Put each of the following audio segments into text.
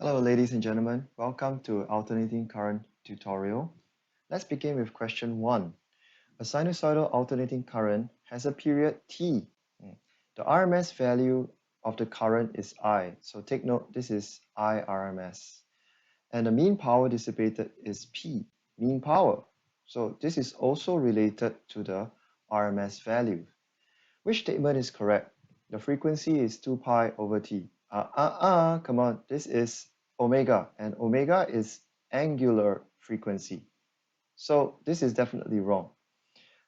Hello ladies and gentlemen, welcome to alternating current tutorial. Let's begin with question 1. A sinusoidal alternating current has a period T. The RMS value of the current is I, so take note this is IRMS. And the mean power dissipated is P, mean power. So this is also related to the RMS value. Which statement is correct? The frequency is 2 pi over T. Come on, this is omega, and omega is angular frequency. So this is definitely wrong.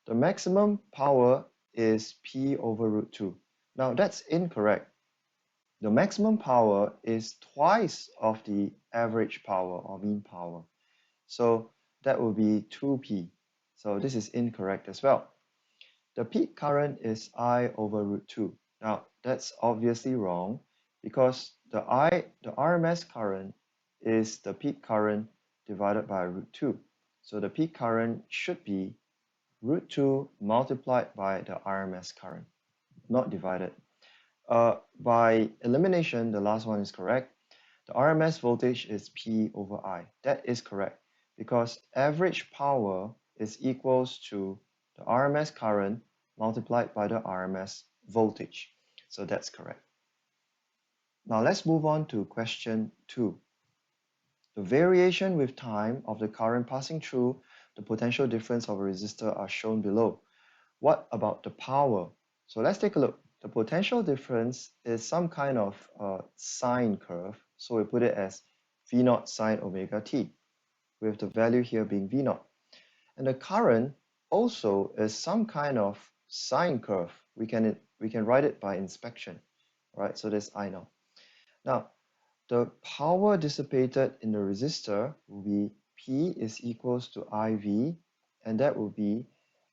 The maximum power is P over root 2. Now that's incorrect. The maximum power is twice of the average power or mean power. So that will be 2P. So this is incorrect as well. The peak current is I over root 2. Now, that's obviously wrong because the RMS current is the peak current divided by root 2. So the peak current should be root 2 multiplied by the RMS current, not divided. By elimination, the last one is correct. The RMS voltage is P over I. That is correct because average power is equals to the RMS current multiplied by the RMS voltage. So that's correct. Now let's move on to question 2. The variation with time of the current passing through the potential difference of a resistor are shown below. What about the power? So let's take a look. The potential difference is some kind of sine curve. So we put it as V naught sine omega t, with the value here being V naught. And the current also is some kind of sine curve. We can write it by inspection, right? So there's I naught. Now, the power dissipated in the resistor will be P is equals to IV, and that will be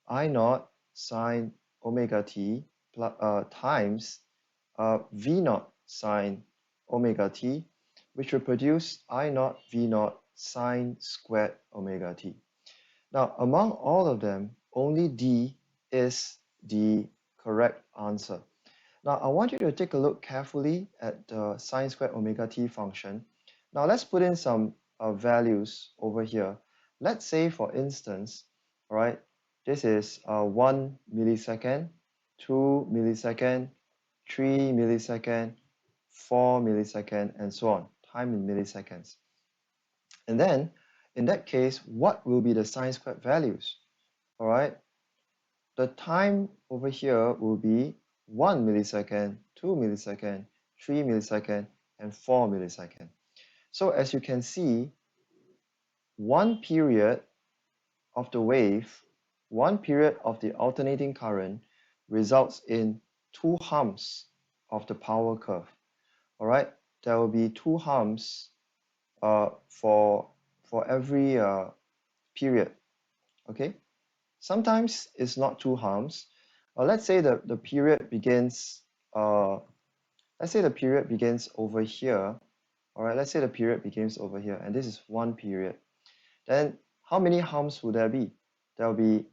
I naught sine omega t times V naught sine omega t, which will produce I naught V naught sine squared omega t. Now, among all of them, only D is the correct answer. Now, I want you to take a look carefully at the sine squared omega t function. Now, let's put in some values over here. Let's say, for instance, all right, this is 1 millisecond, 2 millisecond, 3 millisecond, 4 millisecond, and so on, time in milliseconds. And then, in that case, what will be the sine squared values? All right, the time over here will be 1 millisecond, 2 millisecond, 3 millisecond, and 4 millisecond. So as you can see, one period of the wave, one period of the alternating current results in 2 humps of the power curve. All right, there will be 2 humps for every period. Okay, sometimes it's not 2 humps. Let's say the period begins. Let's say the period begins over here. All right, let's say the period begins over here, and this is one period. Then how many humps will there be? There will be.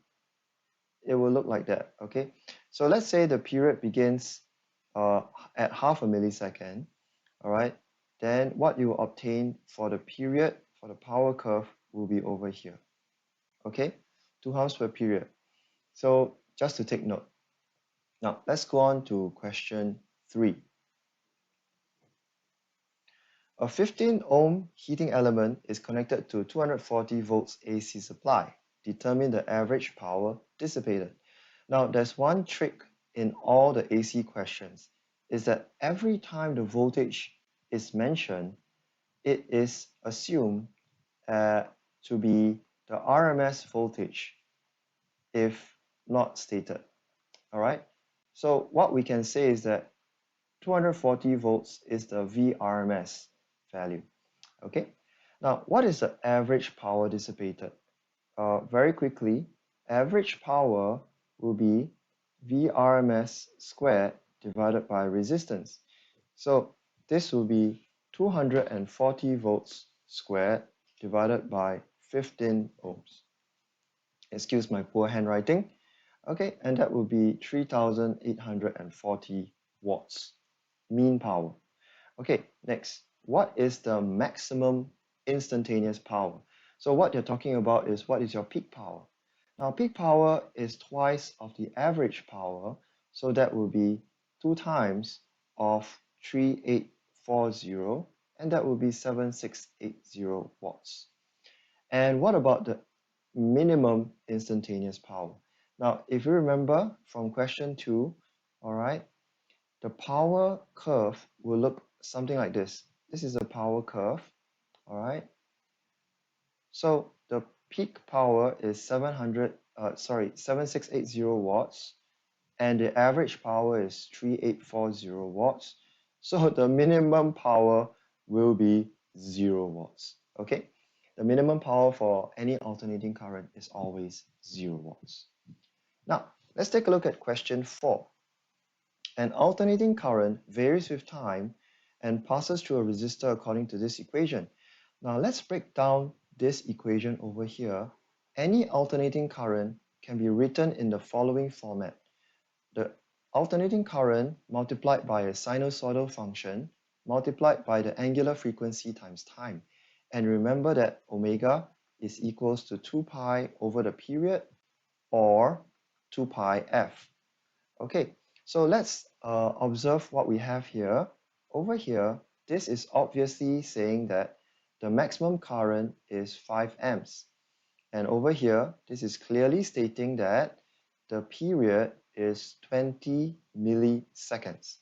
It will look like that. Okay, so let's say the period begins at half a millisecond. All right, then what you will obtain for the period for the power curve will be over here. Okay, 2 humps per period. So just to take note. Now let's go on to question 3. A 15 ohm heating element is connected to 240 volts AC supply. Determine the average power dissipated. Now there's one trick in all the AC questions, is that every time the voltage is mentioned, it is assumed to be the RMS voltage if not stated. All right, so what we can say is that 240 volts is the VRMS value. Okay, now what is the average power dissipated? Very quickly, average power will be VRMS squared divided by resistance. So this will be 240 volts squared divided by 15 ohms. Excuse my poor handwriting. Okay, and that will be 3,840 watts mean power. Okay, next, what is the maximum instantaneous power? So what they're talking about is what is your peak power. Now peak power is twice of the average power, so that will be 2 times of 3840, and that will be 7680 watts. And what about the minimum instantaneous power? Now, if you remember from question 2, all right, the power curve will look something like this. This is a power curve, all right? So the peak power is 7680 watts, and the average power is 3840 watts. So the minimum power will be 0 watts, okay? The minimum power for any alternating current is always 0 watts. Now, let's take a look at question 4. An alternating current varies with time and passes through a resistor according to this equation. Now let's break down this equation over here. Any alternating current can be written in the following format. The alternating current multiplied by a sinusoidal function multiplied by the angular frequency times time. And remember that omega is equals to 2 pi over the period or 2 pi f. Okay, so let's observe what we have here. Over here, this is obviously saying that the maximum current is 5 amps. And over here, this is clearly stating that the period is 20 milliseconds.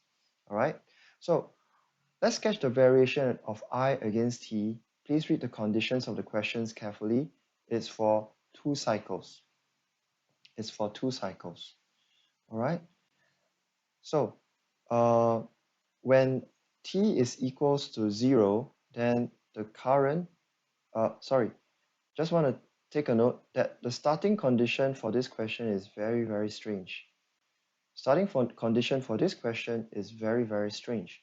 All right, so let's sketch the variation of I against t. Please read the conditions of the questions carefully. It's for 2 cycles. It's for 2 cycles. All right. So when t is equals to 0, then the current, just want to take a note that the starting condition for this question is very, very strange. Starting condition for this question is very, very strange.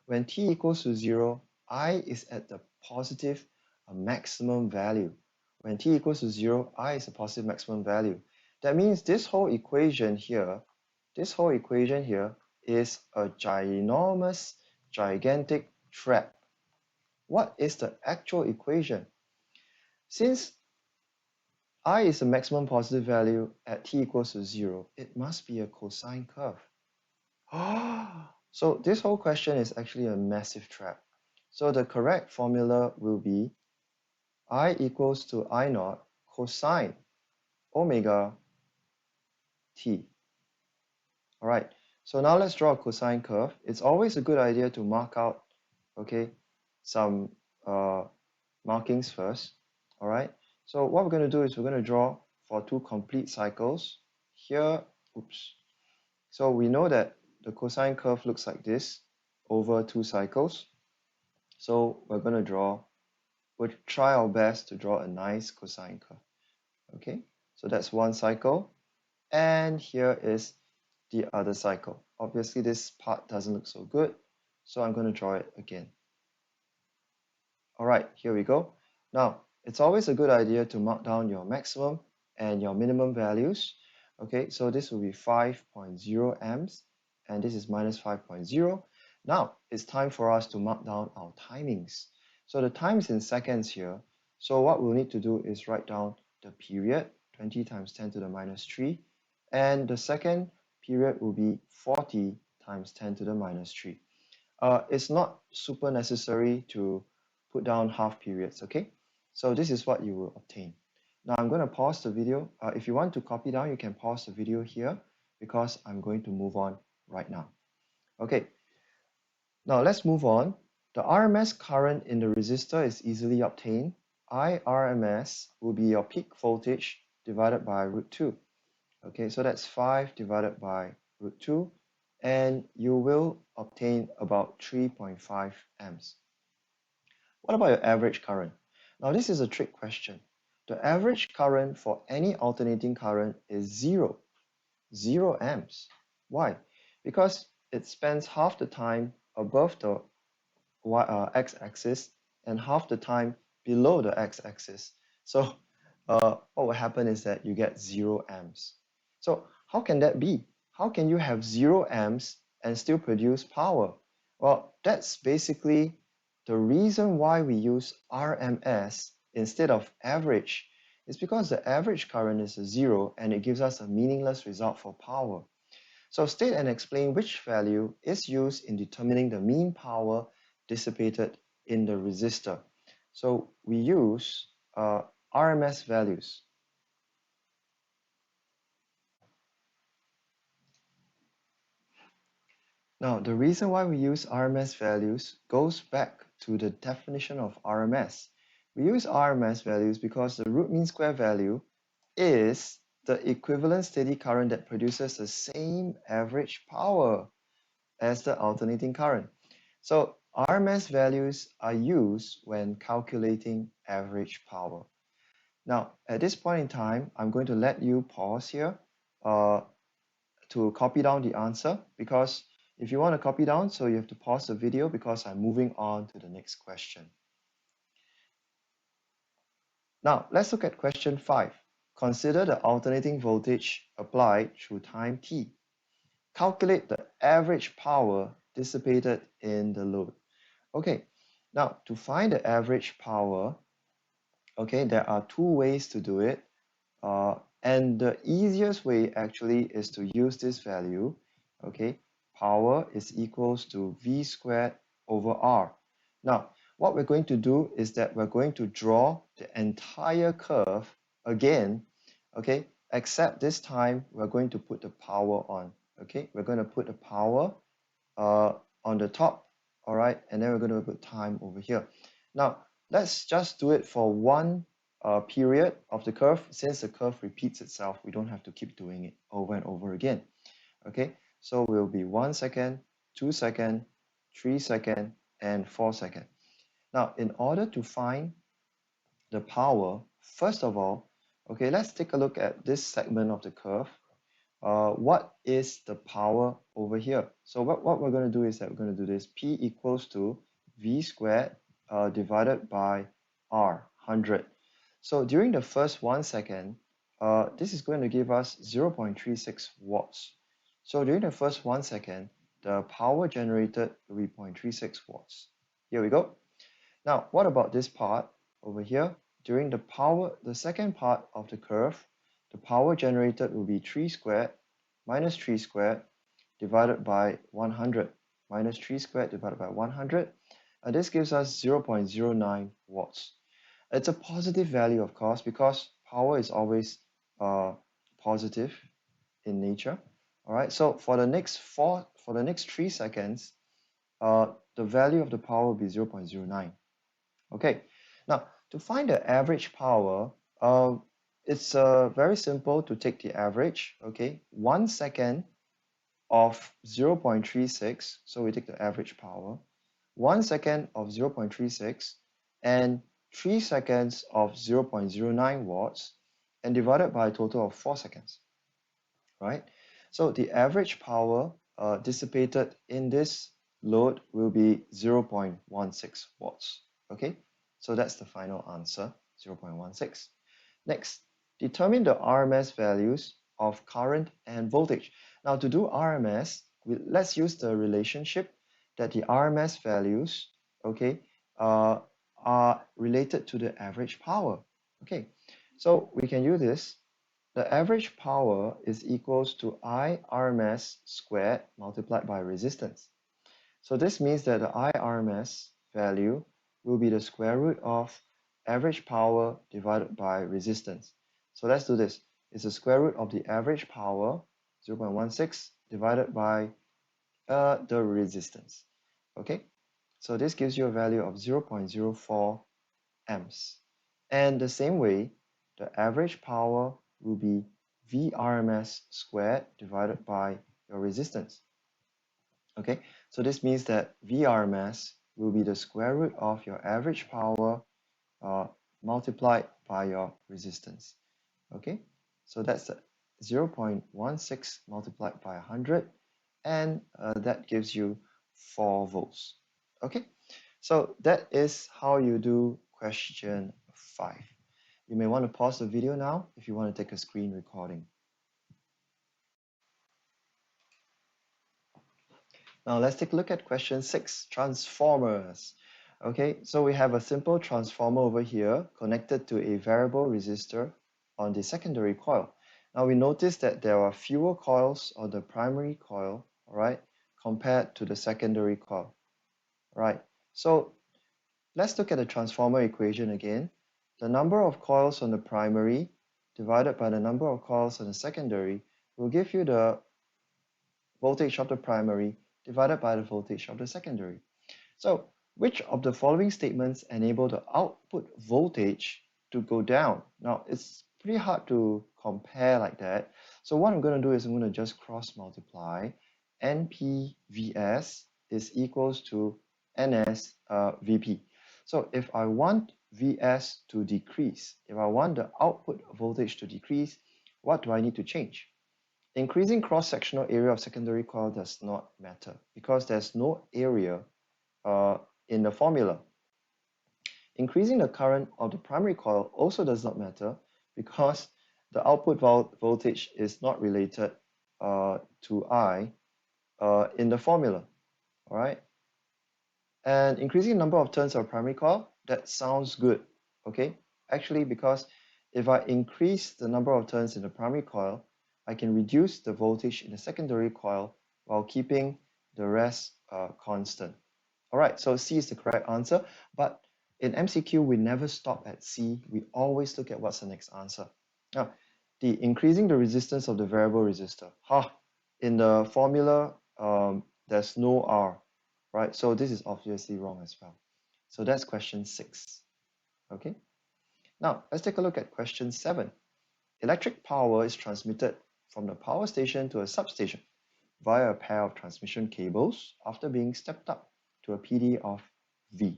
When t equals to 0, I is at the positive maximum value. When t equals to 0, I is a positive maximum value. That means this whole equation here is a ginormous, gigantic trap. What is the actual equation? Since I is a maximum positive value at t equals to 0, it must be a cosine curve. So this whole question is actually a massive trap. So the correct formula will be I equals to I naught cosine omega t. All right, so now let's draw a cosine curve. It's always a good idea to mark out, okay, some markings first. All right, so what we're going to do is we're going to draw for 2 complete cycles. Here, oops. So we know that the cosine curve looks like this over 2 cycles. So we'll try our best to draw a nice cosine curve. Okay, so that's 1 cycle. And here is the other cycle. Obviously, this part doesn't look so good, so I'm going to draw it again. All right, here we go. Now, it's always a good idea to mark down your maximum and your minimum values. Okay, so this will be 5.0 amps, and this is minus 5.0. Now, it's time for us to mark down our timings. So the time is in seconds here. So what we'll need to do is write down the period, 20 times 10 to the minus 3, and the second period will be 40 times 10 to the minus 3. It's not super necessary to put down half periods, okay? So this is what you will obtain. Now I'm going to pause the video. If you want to copy down, you can pause the video here because I'm going to move on right now. Okay, now let's move on. The RMS current in the resistor is easily obtained. IRMS will be your peak voltage divided by root 2. Okay, so that's 5 divided by root 2, and you will obtain about 3.5 amps. What about your average current? Now this is a trick question. The average current for any alternating current is 0 amps. Why? Because it spends half the time above the x-axis and half the time below the x-axis. So what will happen is that you get 0 amps. So how can that be? How can you have 0 amps and still produce power? Well, that's basically the reason why we use RMS instead of average is because the average current is a zero and it gives us a meaningless result for power. So state and explain which value is used in determining the mean power dissipated in the resistor. So we use RMS values. Now, the reason why we use RMS values goes back to the definition of RMS. We use RMS values because the root mean square value is the equivalent steady current that produces the same average power as the alternating current. So RMS values are used when calculating average power. Now, at this point in time, I'm going to let you pause here to copy down the answer, because if you want to copy down, so you have to pause the video because I'm moving on to the next question. Now, let's look at question 5. Consider the alternating voltage applied through time t. Calculate the average power dissipated in the load. Okay, now to find the average power, okay, there are two ways to do it. And the easiest way actually is to use this value, okay? Power is equals to V squared over R. Now, what we're going to do is that we're going to draw the entire curve again, okay? Except this time, we're going to put the power on, okay? We're going to put the power on the top, all right? And then we're going to put time over here. Now, let's just do it for one period of the curve. Since the curve repeats itself, we don't have to keep doing it over and over again. Okay, so will be 1 second, 2 second, 3 second, and 4 second. Now, in order to find the power, first of all, okay, let's take a look at this segment of the curve. What is the power over here? So what we're going to do is that we're going to do this. P equals to V squared divided by R, 100. So during the first 1 second, this is going to give us 0.36 watts. So during the first 1 second, the power generated will be 0.36 watts. Here we go. Now, what about this part over here? During the second part of the curve, the power generated will be 3 squared minus 3 squared divided by 100 minus 3 squared divided by 100. And this gives us 0.09 watts. It's a positive value, of course, because power is always positive in nature. All right, so for the next 3 seconds, the value of the power will be 0.09. Okay, now to find the average power, it's very simple to take the average. Okay, 1 second of 0.36, so we take the average power. 1 second of 0.36 and 3 seconds of 0.09 watts, and divided by a total of 4 seconds, right? So the average power dissipated in this load will be 0.16 watts, okay? So that's the final answer, 0.16. Next, determine the RMS values of current and voltage. Now to do RMS, let's use the relationship that the RMS values, okay, are related to the average power. Okay, so we can use this. The average power is equals to I RMS squared multiplied by resistance. So this means that the I RMS value will be the square root of average power divided by resistance. So let's do this. It's the square root of the average power, 0.16, divided by the resistance. Okay, so this gives you a value of 0.04 amps. And the same way, the average power will be Vrms squared divided by your resistance. Okay, so this means that Vrms will be the square root of your average power multiplied by your resistance. Okay, so that's 0.16 multiplied by 100, and that gives you 4 volts. Okay, so that is how you do question 5. You may want to pause the video now if you want to take a screen recording. Now let's take a look at question 6, transformers. Okay, so we have a simple transformer over here connected to a variable resistor on the secondary coil. Now we notice that there are fewer coils on the primary coil, all right, compared to the secondary coil, right? So let's look at the transformer equation again. The number of coils on the primary divided by the number of coils on the secondary will give you the voltage of the primary divided by the voltage of the secondary. So which of the following statements enable the output voltage to go down? Now it's pretty hard to compare like that. So what I'm going to do is I'm going to just cross multiply. NPVS is equals to NS VP. So if I want Vs to decrease, if I want the output voltage to decrease, what do I need to change? Increasing cross-sectional area of secondary coil does not matter because there's no area in the formula. Increasing the current of the primary coil also does not matter because the output voltage is not related to I in the formula, all right? And increasing the number of turns of primary coil, that sounds good, okay? Actually, because if I increase the number of turns in the primary coil, I can reduce the voltage in the secondary coil while keeping the rest constant. All right, so C is the correct answer, but in MCQ, we never stop at C. We always look at what's the next answer. Now, the increasing the resistance of the variable resistor. In the formula, there's no R, right? So this is obviously wrong as well. So that's question 6, okay? Now, let's take a look at question 7. Electric power is transmitted from the power station to a substation via a pair of transmission cables after being stepped up to a PD of V.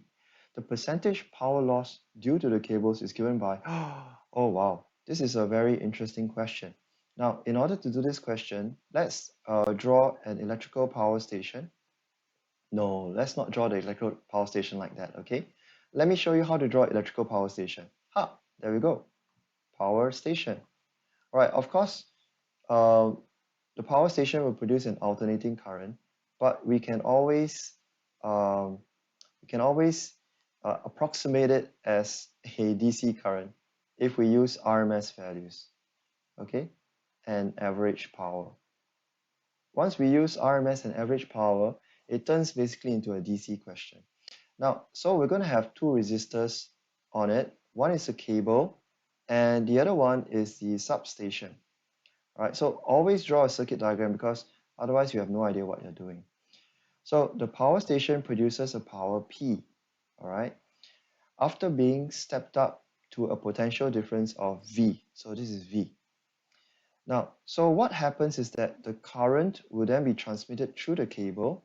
The percentage power loss due to the cables is given by, oh wow, this is a very interesting question. Now, in order to do this question, let's draw an electrical power station. No, let's not draw the electrical power station like that, okay? Let me show you how to draw electrical power station. There we go, power station. All right, of course, the power station will produce an alternating current, but we can always approximate it as a DC current if we use RMS values, okay, and average power. Once we use RMS and average power, it turns basically into a DC question. Now, so we're going to have two resistors on it. One is a cable, and the other one is the substation. All right, so always draw a circuit diagram because otherwise you have no idea what you're doing. So the power station produces a power P, all right, after being stepped up to a potential difference of V. So this is V. Now, so what happens is that the current will then be transmitted through the cable,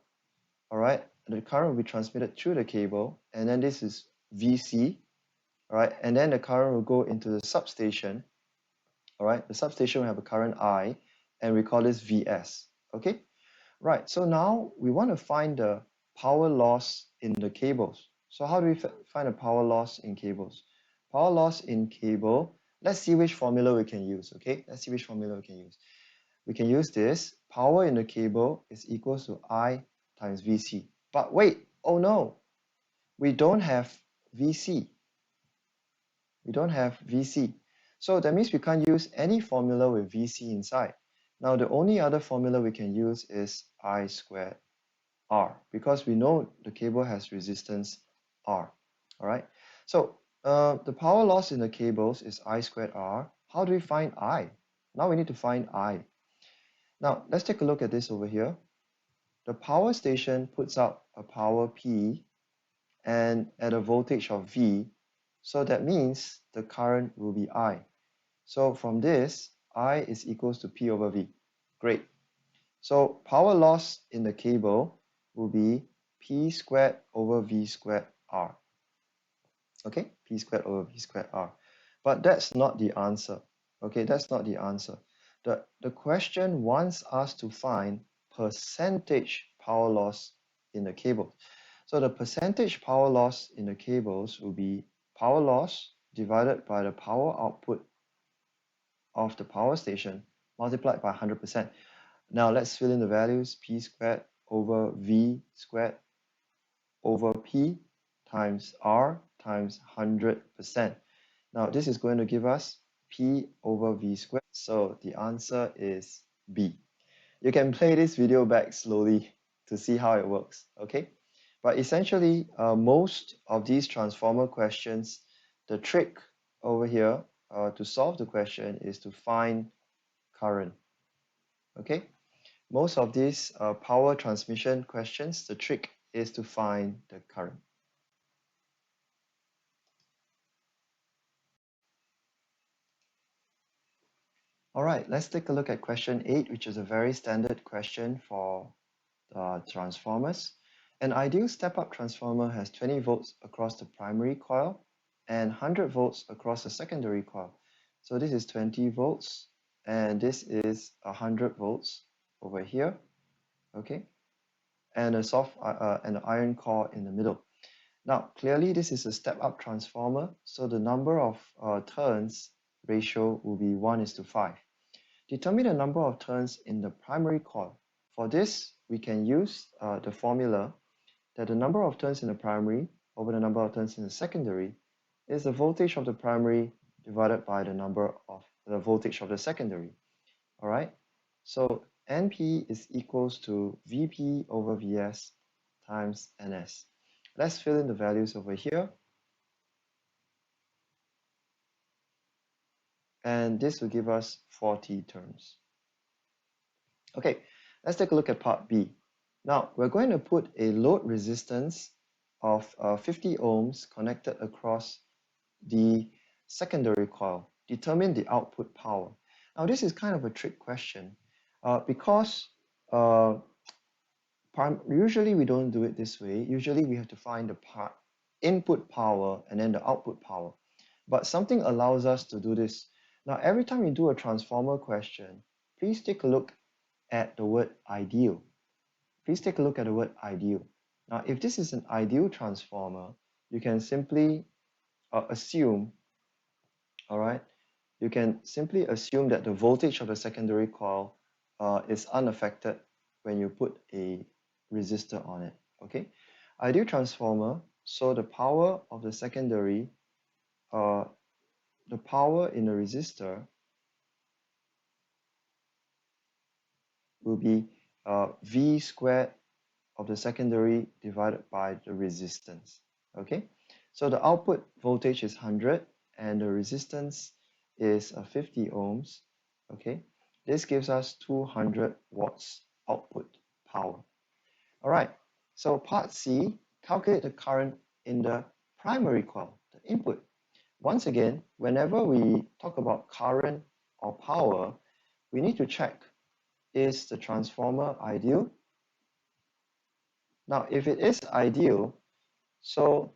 all right? The current will be transmitted through the cable, and then this is VC, all right? And then the current will go into the substation, all right? The substation will have a current I, and we call this VS, okay? Right, so now we want to find the power loss in the cables. So how do we find the power loss in cables? Power loss in cable, let's see which formula we can use, okay? Let's see which formula we can use. We can use this, power in the cable is equal to I times VC. But wait, oh no, we don't have VC. We don't have VC. So that means we can't use any formula with VC inside. Now the only other formula we can use is I squared R because we know the cable has resistance R. All right. So the power loss in the cables is I squared R. How do we find I? Now we need to find I. Now let's take a look at this over here. The power station puts out a power P and at a voltage of V. So that means the current will be I. So from this, I is equals to P over V. Great. So power loss in the cable will be P squared over V squared R. Okay, P squared over V squared R. But that's not the answer. Okay, that's not the answer. The question wants us to find percentage power loss in the cable. So the percentage power loss in the cables will be power loss divided by the power output of the power station multiplied by 100%. Now let's fill in the values, P squared over V squared over P times R times 100%. Now this is going to give us P over V squared. So the answer is B. You can play this video back slowly to see how it works, okay? But essentially, most of these transformer questions, the trick over here to solve the question is to find current, okay? Most of these power transmission questions, the trick is to find the current. All right, let's take a look at question 8, which is a very standard question for transformers. An ideal step-up transformer has 20 volts across the primary coil and 100 volts across the secondary coil. So this is 20 volts and this is 100 volts over here, okay? And an iron core in the middle. Now, clearly this is a step-up transformer, so the number of turns ratio will be 1:5. Determine the number of turns in the primary coil. For this, we can use the formula that the number of turns in the primary over the number of turns in the secondary is the voltage of the primary divided by the number of the voltage of the secondary. All right, so NP is equals to VP over VS times NS. Let's fill in the values over here. And this will give us 40 turns. Okay, let's take a look at part B. Now, we're going to put a load resistance of 50 ohms connected across the secondary coil. Determine the output power. Now, this is kind of a trick question because usually we don't do it this way. Usually we have to find the input power and then the output power. But something allows us to do this. Now, every time you do a transformer question, please take a look at the word ideal. Please take a look at the word ideal. Now, if this is an ideal transformer, you can simply assume, all right, you can simply assume that the voltage of the secondary coil is unaffected when you put a resistor on it, okay? Ideal transformer, so the power of the secondary, the power in the resistor will be V squared of the secondary divided by the resistance, okay? So the output voltage is 100 and the resistance is 50 ohms, okay? This gives us 200 watts output power. All right, so part C, calculate the current in the primary coil, the input. Once again, whenever we talk about current or power, we need to check, is the transformer ideal? Now, if it is ideal, so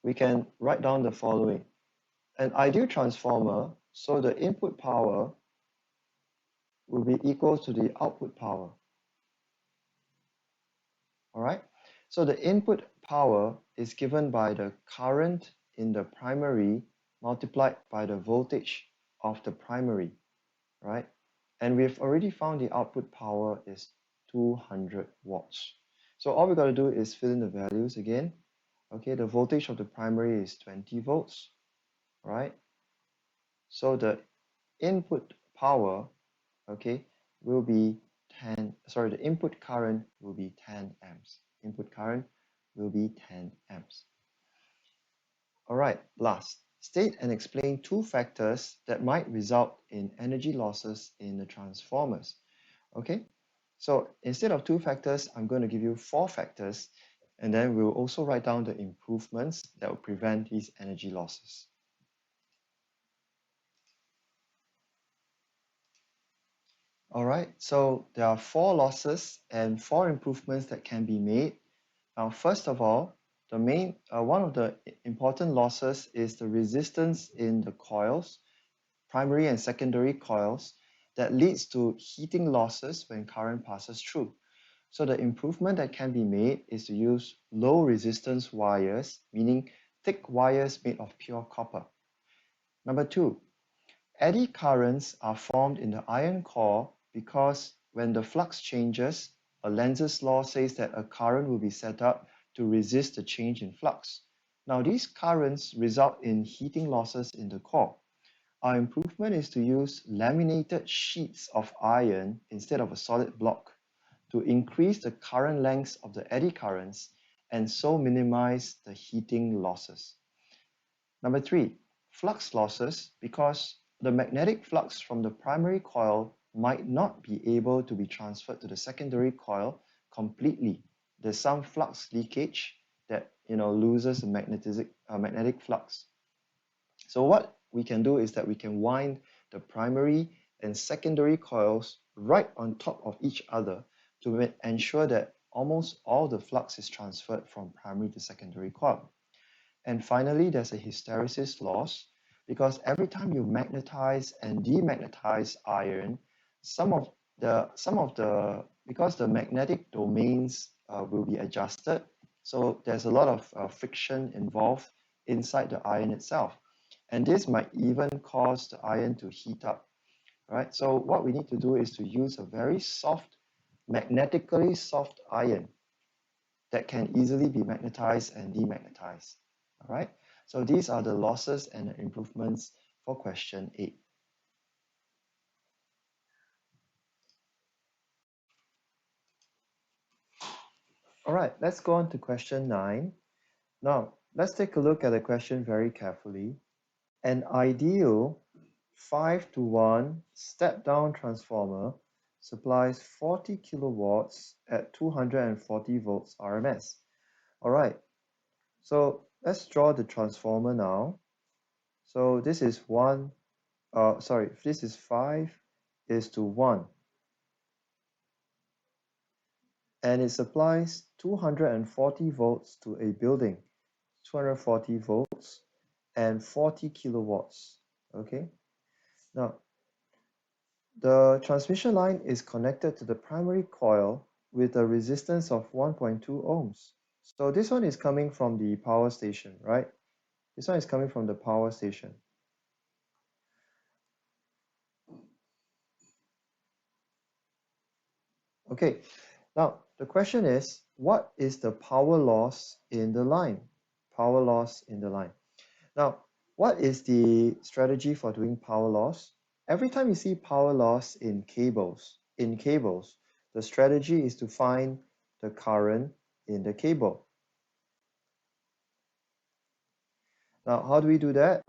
we can write down the following. An ideal transformer, so the input power will be equal to the output power. All right, so the input power is given by the current in the primary multiplied by the voltage of the primary, right? And we've already found the output power is 200 watts. So all we got to do is fill in the values again. Okay, the voltage of the primary is 20 volts, right? So the input power, okay, will be the input current will be 10 amps. Input current will be 10 amps. All right, last, state and explain two factors that might result in energy losses in the transformers. Okay, so instead of two factors, I'm going to give you four factors, and then we'll also write down the improvements that will prevent these energy losses. All right, so there are four losses and four improvements that can be made. Now, first of all, the main one of the important losses is the resistance in the coils, primary and secondary coils, that leads to heating losses when current passes through. So the improvement that can be made is to use low resistance wires, meaning thick wires made of pure copper. Number two, eddy currents are formed in the iron core because when the flux changes, a Lenz's law says that a current will be set up to resist the change in flux. Now, these currents result in heating losses in the core. Our improvement is to use laminated sheets of iron instead of a solid block to increase the current lengths of the eddy currents and so minimize the heating losses. Number three, flux losses, because the magnetic flux from the primary coil might not be able to be transferred to the secondary coil completely. There's some flux leakage that loses the magnetic flux. So what we can do is that we can wind the primary and secondary coils right on top of each other to ensure that almost all the flux is transferred from primary to secondary coil. And finally, there's a hysteresis loss, because every time you magnetize and demagnetize iron, because the magnetic domains will be adjusted, so there's a lot of friction involved inside the iron itself. And this might even cause the iron to heat up, right? So what we need to do is to use a very soft, magnetically soft iron that can easily be magnetized and demagnetized, all right? So these are the losses and the improvements for question 8. All right, let's go on to question 9. Now, let's take a look at the question very carefully. An ideal 5-to-1 step-down transformer supplies 40 kilowatts at 240 volts RMS. All right, so let's draw the transformer now. So this is 5:1, and it supplies 240 volts to a building, 240 volts and 40 kilowatts. Okay, now the transmission line is connected to the primary coil with a resistance of 1.2 ohms. So this one is coming from the power station, right? This one is coming from the power station. Okay, now the question is, what is the power loss in the line? Power loss in the line. Now, what is the strategy for doing power loss? Every time you see power loss in cables, the strategy is to find the current in the cable. Now, how do we do that?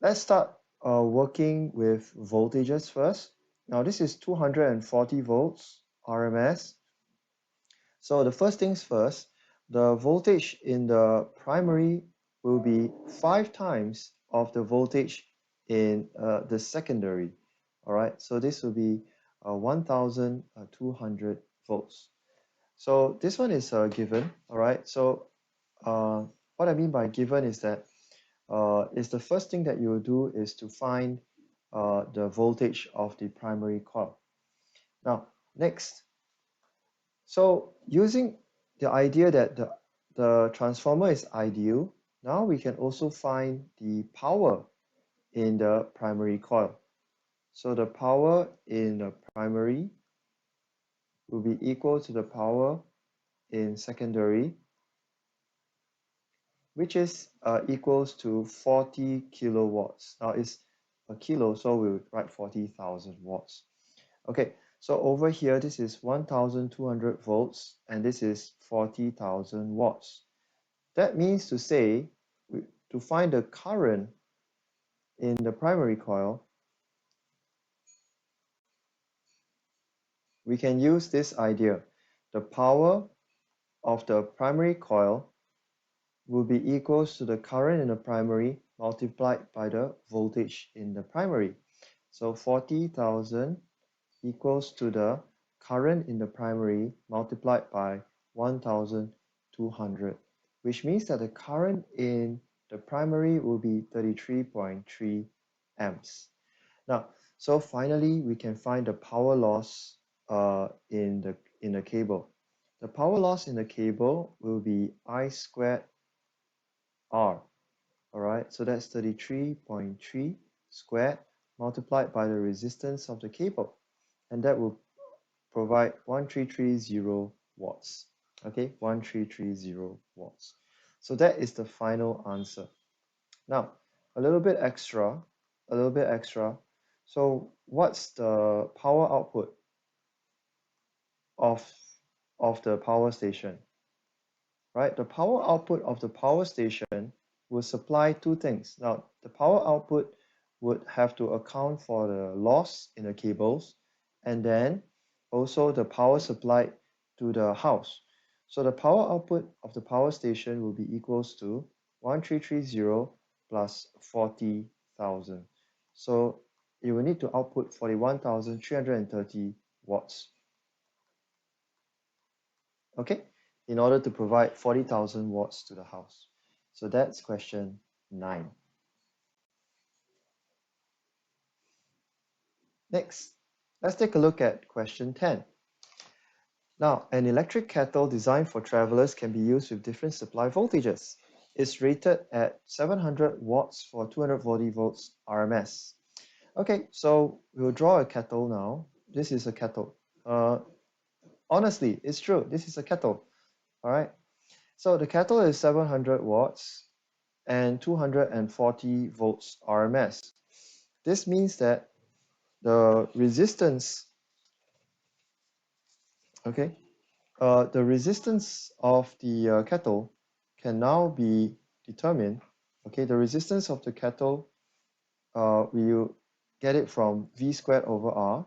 Let's start working with voltages first. Now, this is 240 volts RMS. So the first things first, the voltage in the primary will be 5 times of the voltage in the secondary. All right, so this will be 1200 volts. So this one is given. All right, so what I mean by given is that is the first thing that you will do is to find the voltage of the primary coil. Now, next, so using the idea that the transformer is ideal, now we can also find the power in the primary coil. So the power in the primary will be equal to the power in secondary, which is equals to 40 kilowatts. Now it's a kilo, so we'll write 40,000 watts. Okay, so over here, this is 1200 volts, and this is 40,000 watts. That means to say, to find the current in the primary coil, we can use this idea. The power of the primary coil will be equals to the current in the primary multiplied by the voltage in the primary. So 40,000 equals to the current in the primary multiplied by 1200, which means that the current in the primary will be 33.3 amps. Now, so finally, we can find the power loss in the cable. The power loss in the cable will be I squared R. All right, so that's 33.3 squared multiplied by the resistance of the cable, and that will provide 1330 watts. Okay, 1330 watts. So that is the final answer. Now, a little bit extra, a little bit extra. So what's the power output of the power station? Right? The power output of the power station will supply two things. Now, the power output would have to account for the loss in the cables and then also the power supplied to the house. So the power output of the power station will be equals to 1330 plus 40,000. So it will need to output 41,330 watts. Okay, in order to provide 40,000 watts to the house. So that's question 9. Next, let's take a look at question 10. Now, an electric kettle designed for travelers can be used with different supply voltages. It's rated at 700 watts for 240 volts RMS. Okay, so we'll draw a kettle now. This is a kettle. Honestly, it's true. This is a kettle. All right. So the kettle is 700 watts and 240 volts RMS. This means that the resistance, okay, the resistance of the kettle can now be determined. Okay, the resistance of the kettle, we'll get it from V squared over R.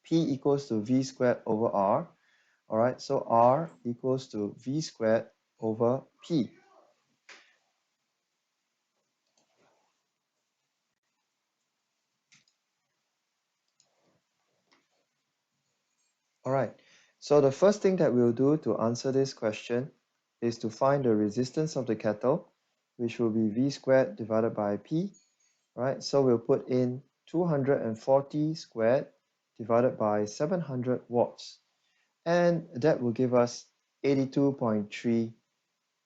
P equals to V squared over R. All right, so R equals to V squared over P. All right, so the first thing that we'll do to answer this question is to find the resistance of the kettle, which will be V squared divided by P. All right, so we'll put in 240 squared divided by 700 watts, and that will give us 82.3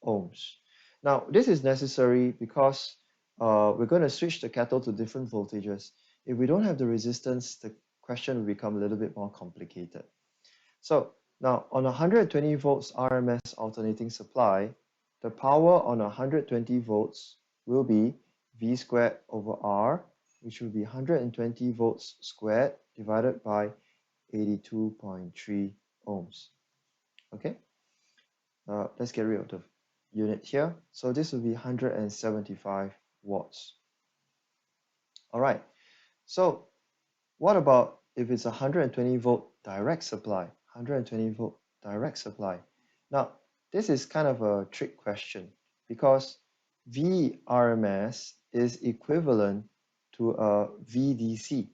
ohms. Now, this is necessary because we're going to switch the kettle to different voltages. If we don't have the resistance, the question will become a little bit more complicated. So now on 120 volts RMS alternating supply, the power on 120 volts will be V squared over R, which will be 120 volts squared divided by 82.3 ohms. Okay, let's get rid of the unit here. So this will be 175 watts. All right, so what about if it's a 120 volt direct supply? 120 volt direct supply. Now, this is kind of a trick question because VRMS is equivalent to a VDC.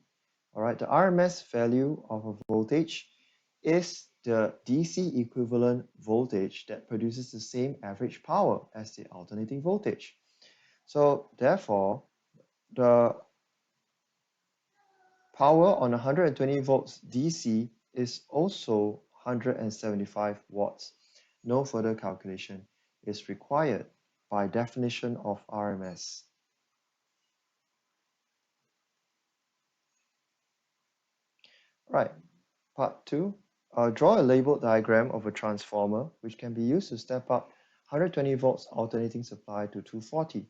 All right, the RMS value of a voltage is the DC equivalent voltage that produces the same average power as the alternating voltage. So therefore, the power on 120 volts DC is also 175 watts. No further calculation is required by definition of RMS. Right, part 2. Draw a labeled diagram of a transformer which can be used to step up 120 volts alternating supply to 240.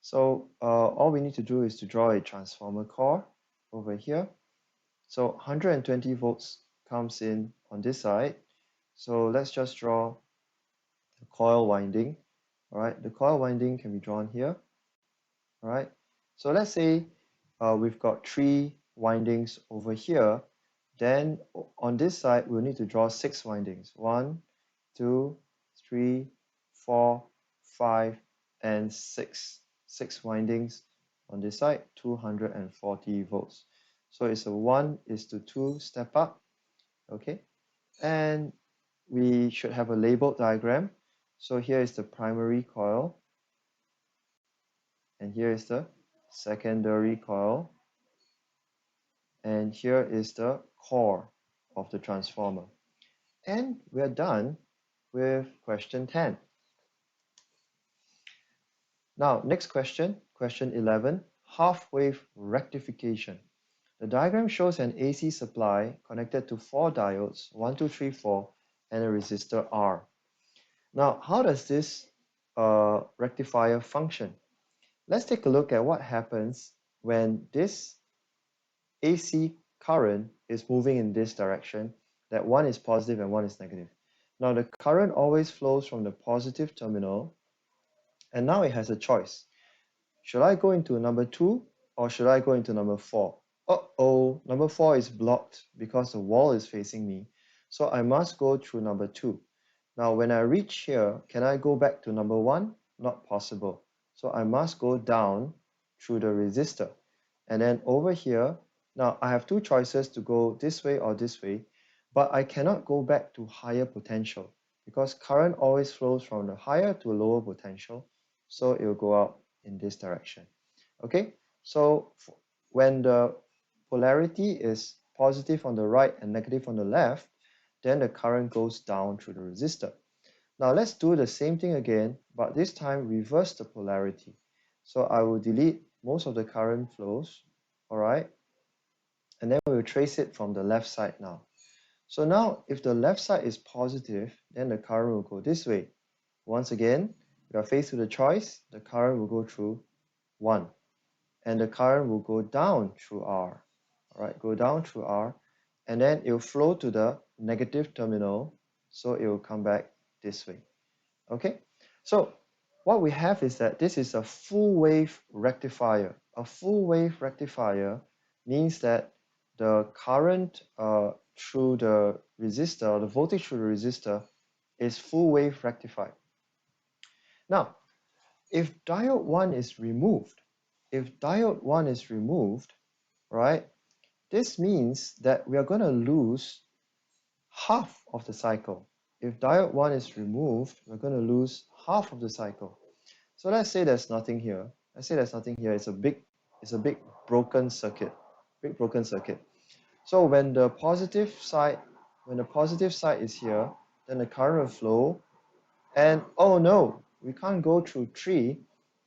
So all we need to do is to draw a transformer core over here. So 120 volts comes in on this side. So let's just draw the coil winding. All right, the coil winding can be drawn here. All right, so let's say we've got 3 windings over here. Then on this side, we'll need to draw 6 windings. 1, 2, 3, 4, 5, and 6. 6 windings on this side, 240 volts. So it's a 1:2 step up. Okay, and we should have a labeled diagram. So here is the primary coil, and here is the secondary coil, and here is the core of the transformer. And we're done with question 10. Now, next question, question 11, half-wave rectification. The diagram shows an AC supply connected to 4 diodes, 1, 2, 3, 4, and a resistor R. Now, how does this rectifier function? Let's take a look at what happens when this AC current is moving in this direction, that one is positive and one is negative. Now, the current always flows from the positive terminal, and now it has a choice. Should I go into number 2 or should I go into number 4? Uh-oh, number 4 is blocked because the wall is facing me. So I must go through number 2. Now when I reach here, can I go back to number 1? Not possible. So I must go down through the resistor. And then over here, now I have two choices to go this way or this way, but I cannot go back to higher potential because current always flows from the higher to lower potential. So it will go out in this direction. Okay, so when the polarity is positive on the right and negative on the left, then the current goes down through the resistor. Now let's do the same thing again, but this time reverse the polarity. So I will delete most of the current flows, all right? And then we'll trace it from the left side now. So now if the left side is positive, then the current will go this way. Once again, we are faced with a choice. The current will go through 1. And the current will go down through R. All right, go down through R. And then it will flow to the negative terminal. So it will come back this way. Okay, so what we have is that this is a full wave rectifier. A full wave rectifier means that the current through the resistor, the voltage through the resistor, is full wave rectified. Now, if diode 1 is removed, right, this means that we are going to lose half of the cycle. If diode 1 is removed, we're going to lose half of the cycle. So let's say there's nothing here. It's a big broken circuit. So when the positive side is here, then the current will flow. And oh no, we can't go through 3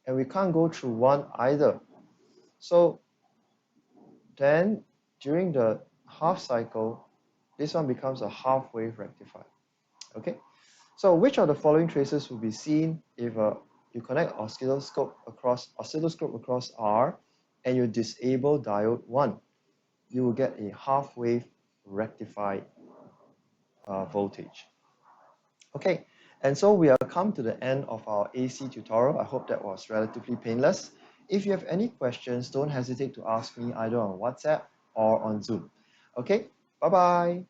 and we can't go through 1 either. So then during the half cycle, this one becomes a half wave rectifier. Okay, so which of the following traces will be seen if you connect oscilloscope across R and you disable diode 1? You will get a half wave rectified voltage. Okay, and so we have come to the end of our AC tutorial. I hope that was relatively painless. If you have any questions, don't hesitate to ask me either on WhatsApp or on Zoom. Okay, bye-bye.